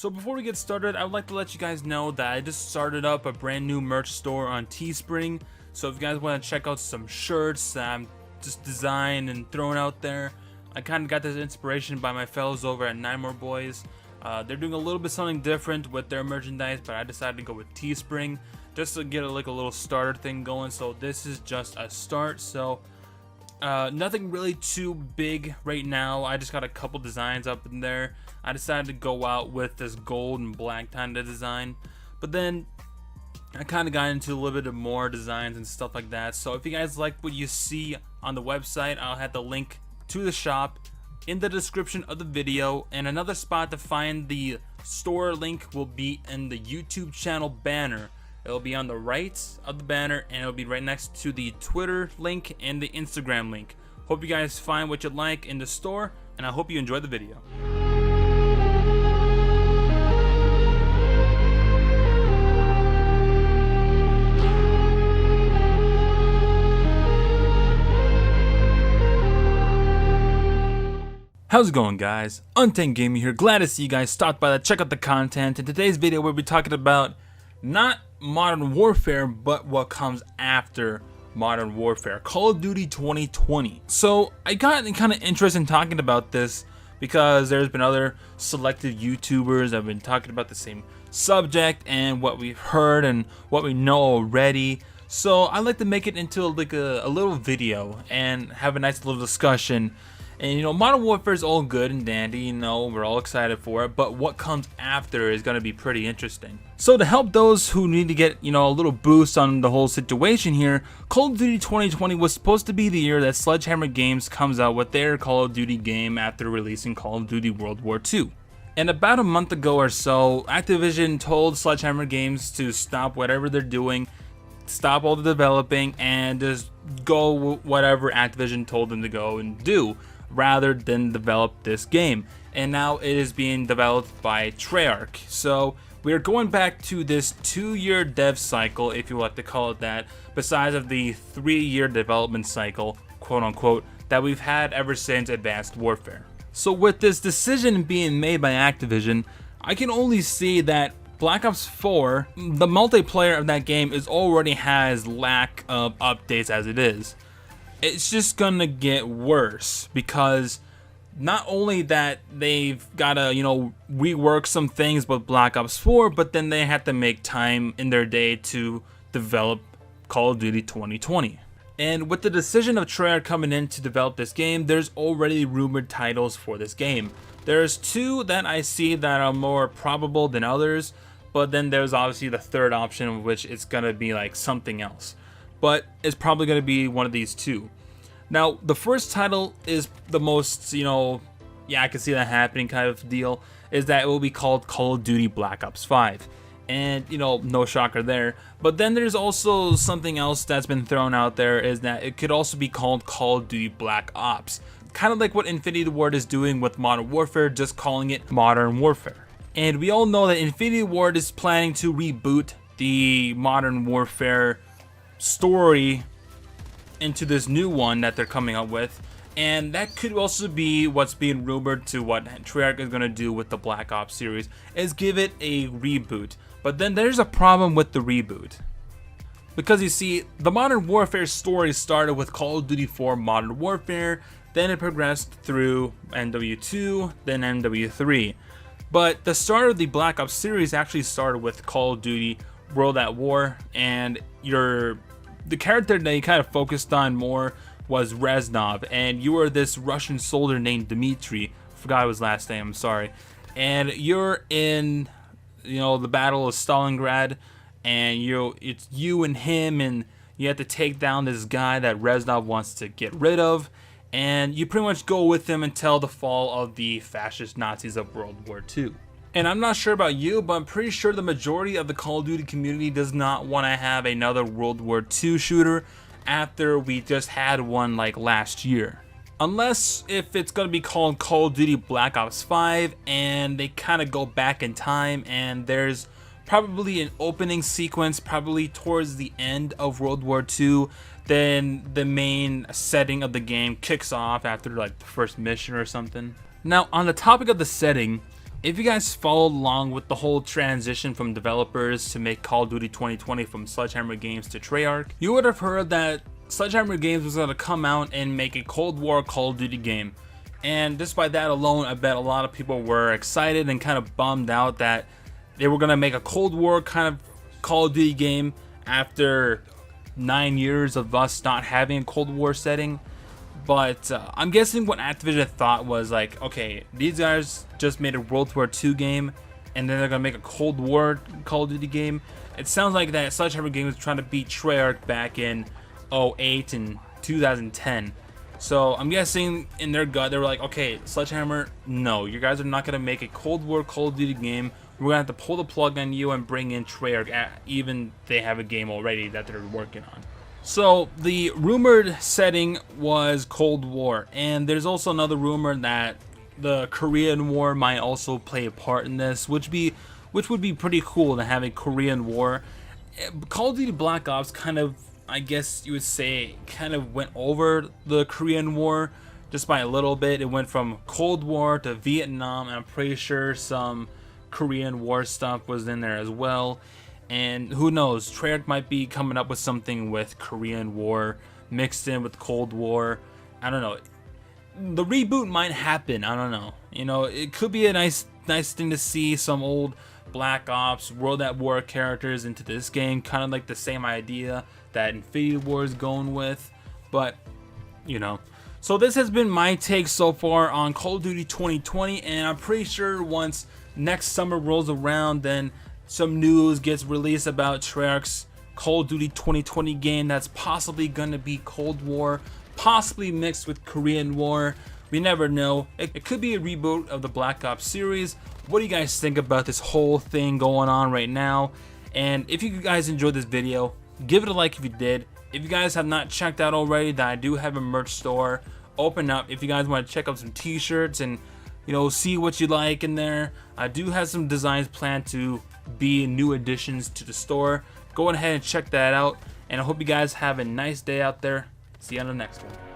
So before we get started, I would like to let you guys know that I just started up a brand new merch store on Teespring. So if you guys want to check out some shirts that I'm just designed and thrown out there, I kind of got this inspiration by my fellows over at 9 More Boys. They're doing a little bit something different with their merchandise, but I decided to go with Teespring just to get like a little starter thing going. So this is just a start. So nothing really too big right now. I just got a couple designs up in there. I decided to go out with this gold and black kind of design, but then I kind of got into a little bit more designs and stuff like that. So if you guys like what you see on the website, I'll have the link to the shop in the description of the video, and another spot to find the store link will be in the YouTube channel banner. It'll be on the right of the banner, and it'll be right next to the Twitter link and the Instagram link. Hope you guys find what you like in the store, and I hope you enjoy the video. How's it going, guys? Untamed Gaming here. Glad to see you guys stopped by to check out the content. In today's video, we'll be talking about not Modern Warfare, but what comes after Modern Warfare, Call of Duty 2020. So I got kind of interested in talking about this because there's been other selected YouTubers that have been talking about the same subject and what we've heard and what we know already. So I like to make it into like a little video and have a nice little discussion. And you know, Modern Warfare is all good and dandy, you know, we're all excited for it, but what comes after is going to be pretty interesting. So to help those who need to get, you know, a little boost on the whole situation here, Call of Duty 2020 was supposed to be the year that Sledgehammer Games comes out with their Call of Duty game after releasing Call of Duty World War II. And about a month ago or so, Activision told Sledgehammer Games to stop whatever they're doing, stop all the developing, and just go whatever Activision told them to go and do, rather than develop this game. And now it is being developed by Treyarch. So we're going back to this 2-year dev cycle, if you like to call it that, besides of the 3-year development cycle, quote unquote, that we've had ever since Advanced Warfare. So with this decision being made by Activision, I can only see that Black Ops 4, the multiplayer of that game already has lack of updates as it is. It's just gonna get worse because not only that they've gotta, you know, rework some things with Black Ops 4, but then they have to make time in their day to develop Call of Duty 2020. And with the decision of Treyarch coming in to develop this game, there's already rumored titles for this game. There's 2 that I see that are more probable than others, but then there's obviously the third option, which it's gonna be like something else. But it's probably going to be one of these 2. Now, the first title is the most, you know, yeah, I can see that happening kind of deal, is that it will be called Call of Duty Black Ops 5. And, you know, no shocker there. But then there's also something else that's been thrown out there, is that it could also be called Call of Duty Black Ops. Kind of like what Infinity Ward is doing with Modern Warfare, just calling it Modern Warfare. And we all know that Infinity Ward is planning to reboot the Modern Warfare story into this new one that they're coming up with, and that could also be what's being rumored to what Treyarch is going to do with the Black Ops series, is give it a reboot. But then there's a problem with the reboot, because you see, the Modern Warfare story started with Call of Duty 4 Modern Warfare, then it progressed through MW2, then MW3. But the start of the Black Ops series actually started with Call of Duty World at War, and the character that you kind of focused on more was Reznov, and you were this Russian soldier named Dmitry. Forgot his last name, I'm sorry. And you're in, you know, the Battle of Stalingrad, and it's you and him, and you have to take down this guy that Reznov wants to get rid of, and you pretty much go with him until the fall of the fascist Nazis of World War II. And I'm not sure about you, but I'm pretty sure the majority of the Call of Duty community does not want to have another World War II shooter after we just had one like last year. Unless if it's going to be called Call of Duty Black Ops 5 and they kind of go back in time and there's probably an opening sequence probably towards the end of World War II, then the main setting of the game kicks off after like the first mission or something. Now on the topic of the setting, If you guys followed along with the whole transition from developers to make Call of Duty 2020 from Sledgehammer Games to Treyarch, you would have heard that Sledgehammer Games was going to come out and make a Cold War Call of Duty game. And just by that alone, I bet a lot of people were excited and kind of bummed out that they were going to make a Cold War kind of Call of Duty game after 9 years of us not having a Cold War setting. But I'm guessing what Activision thought was like, okay, these guys just made a World War II game, and then they're going to make a Cold War Call of Duty game. It sounds like that Sledgehammer Games was trying to beat Treyarch back in 2008 and 2010. So I'm guessing in their gut, they were like, okay, Sledgehammer, no, you guys are not going to make a Cold War Call of Duty game. We're going to have to pull the plug on you and bring in Treyarch, even they have a game already that they're working on. So the rumored setting was Cold War, and there's also another rumor that the Korean War might also play a part in this, which would be pretty cool to have a Korean War. Call of Duty Black Ops kind of, I guess you would say, kind of went over the Korean War just by a little bit. It went from Cold War to Vietnam, and I'm pretty sure some Korean War stuff was in there as well. And who knows, Treyarch might be coming up with something with Korean War mixed in with Cold War. I don't know. The reboot might happen. I don't know. You know, it could be a nice thing to see some old Black Ops, World at War characters into this game. Kind of like the same idea that Infinity War is going with. But, you know. So this has been my take so far on Call of Duty 2020. And I'm pretty sure once next summer rolls around, then some news gets released about Treyarch's Call of Duty 2020 game that's possibly going to be Cold War, possibly mixed with Korean War. We never know. It could be a reboot of the Black Ops series. What do you guys think about this whole thing going on right now? And if you guys enjoyed this video, give it a like if you did. If you guys have not checked out already, that I do have a merch store open up. If you guys want to check out some t-shirts and, you know, see what you like in there, I do have some designs planned to be new additions to the store. Go ahead and check that out, and I hope you guys have a nice day out there. See you on the next one.